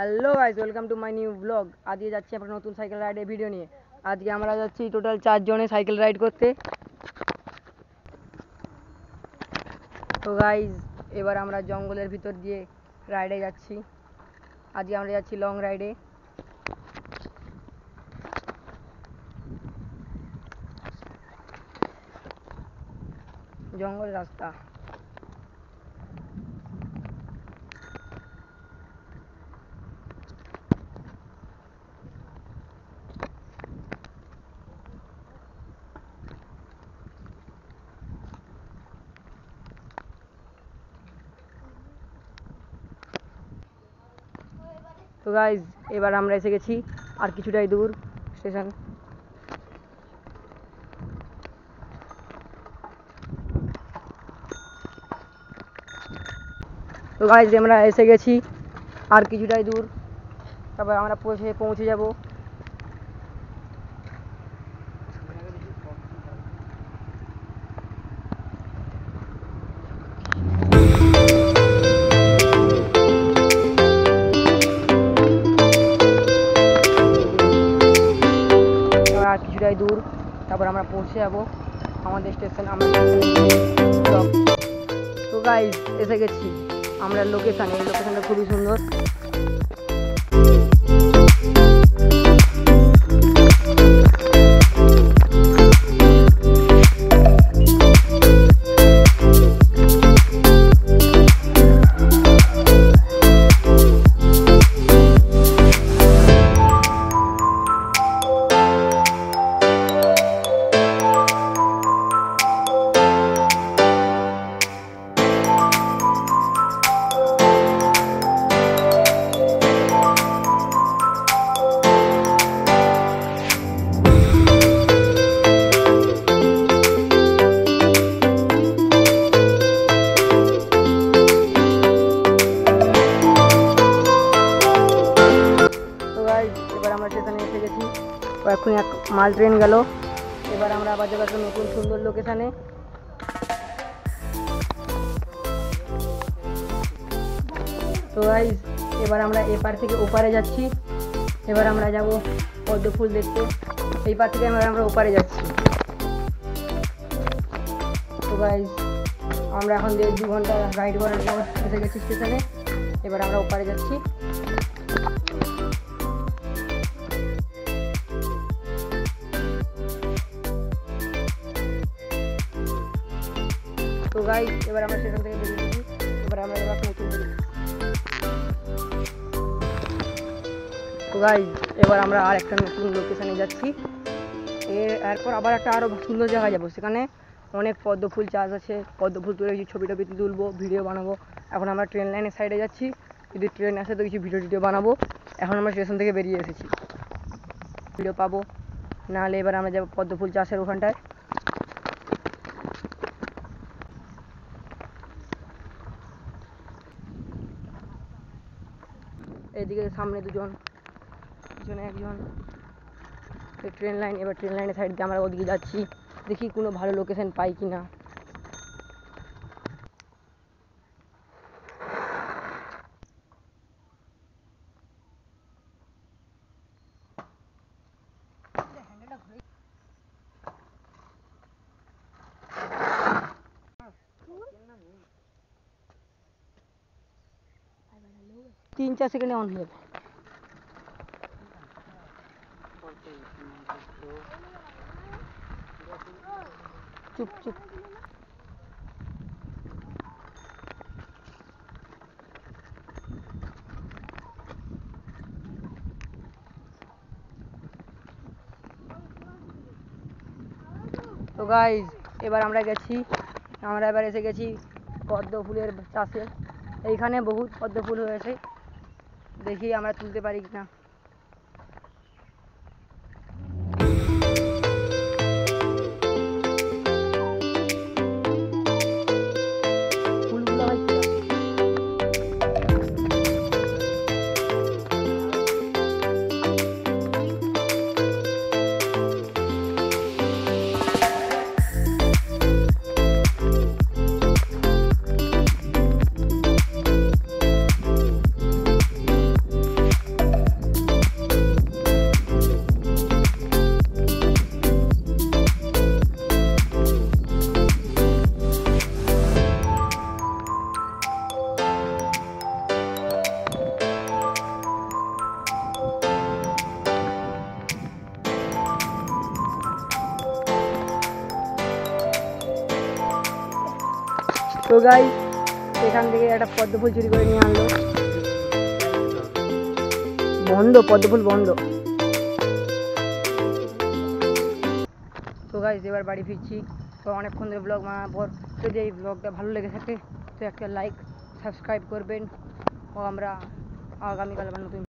Hello guys, welcome to my new blog. আজকে যাচ্ছি আমরা নতুন সাইকেল রাইডের ভিডিও নিয়ে। আজকে আমরা যাচ্ছি টোটাল 4 জনে সাইকেল রাইড করতে। তো গাইস, এবার আমরা জঙ্গলের ভিতর দিয়ে রাইডে যাচ্ছি। আজকে আমরা যাচ্ছি লং রাইডে। জঙ্গল রাস্তা। তো গাইস, এবার আমরা এসে গেছি আর কিছুটাই দূর স্টেশন। তো গাইস, আমরা এসে গেছি আর কিছুটাই দূর, তারপর আমরা পৌঁছে যাব। আর কিছুটাই দূর, তারপর আমরা পৌঁছে যাব আমাদের স্টেশন। তো গাইস, এসে গেছি আমরা লোকেশানে। এই লোকেশানটা খুবই সুন্দর। এবার আমরা স্টেশনে এসে গেছি। এখন এক মাল ট্রেন গেল। এবার আমরা আবার যাবো একটা নতুন সুন্দর লোকেশানে। তো গাইস, এবার আমরা এপার থেকে ওপারে যাচ্ছি। এবার আমরা যাব পদ্ম ফুল দেখতে। এই পার থেকে আমরা ওপারে যাচ্ছি। তো গাইস, আমরা এখন 1.5-2 ঘন্টা রাইড করার পর এসে গেছি স্টেশনে। এবার আমরা ওপারে যাচ্ছি। তো গাইস, এবার আমরা স্টেশন থেকে বেরিয়ে গেছি। এবার আমরা এবার নতুন। তো গাইস, এবার আমরা আর একটা নতুন লোকেশানে যাচ্ছি। এরপর আবার একটা আরও সুন্দর জায়গায় যাবো। সেখানে অনেক পদ্ম ফুল চাষ আছে। পদ্ম ফুল তুলে কিছু ছবি টবি তুলবো, ভিডিও বানাবো। এখন আমরা ট্রেন লাইনের সাইডে যাচ্ছি। যদি ট্রেন আসে তো কিছু ভিডিও বানাবো। এখন আমরা স্টেশন থেকে বেরিয়ে এসেছি, ভিডিও পাবো। নাহলে এবার আমরা যাবো পদ্ম ফুল চাষের ওখানটায়। এদিকে সামনে দুজন, পিছনে একজন। ট্রেন লাইন, এবার ট্রেন লাইনের সাইড দিয়ে আমরা ওদিকে যাচ্ছি। দেখি কোনো ভালো লোকেশন পাই কি না। তিন চার সেকেন্ডে অন হয়ে যাবে। চুপ চুপ। তো গাইস, এবার আমরা এসে গেছি পদ্ম ফুলের চাষে। এইখানে বহুত পদ্ম ফুল হয়েছে, দেখি আমরা তুলতে পারি কিনা। তো গাইস এখান থেকে একটা পদ্ম ফুল চুরি করে নিয়ে আনলো। বন্ধ, পদ্ম ফুল বন্ধ। তো গাইস এবার বাড়ি ফিরছি। তো অনেকক্ষণ ধরে ব্লগ বানানোর পর যদি এই ব্লগটা ভালো লেগে থাকে তো একটা লাইক সাবস্ক্রাইব করবেন। ও আমরা আগামীকাল আবার নতুন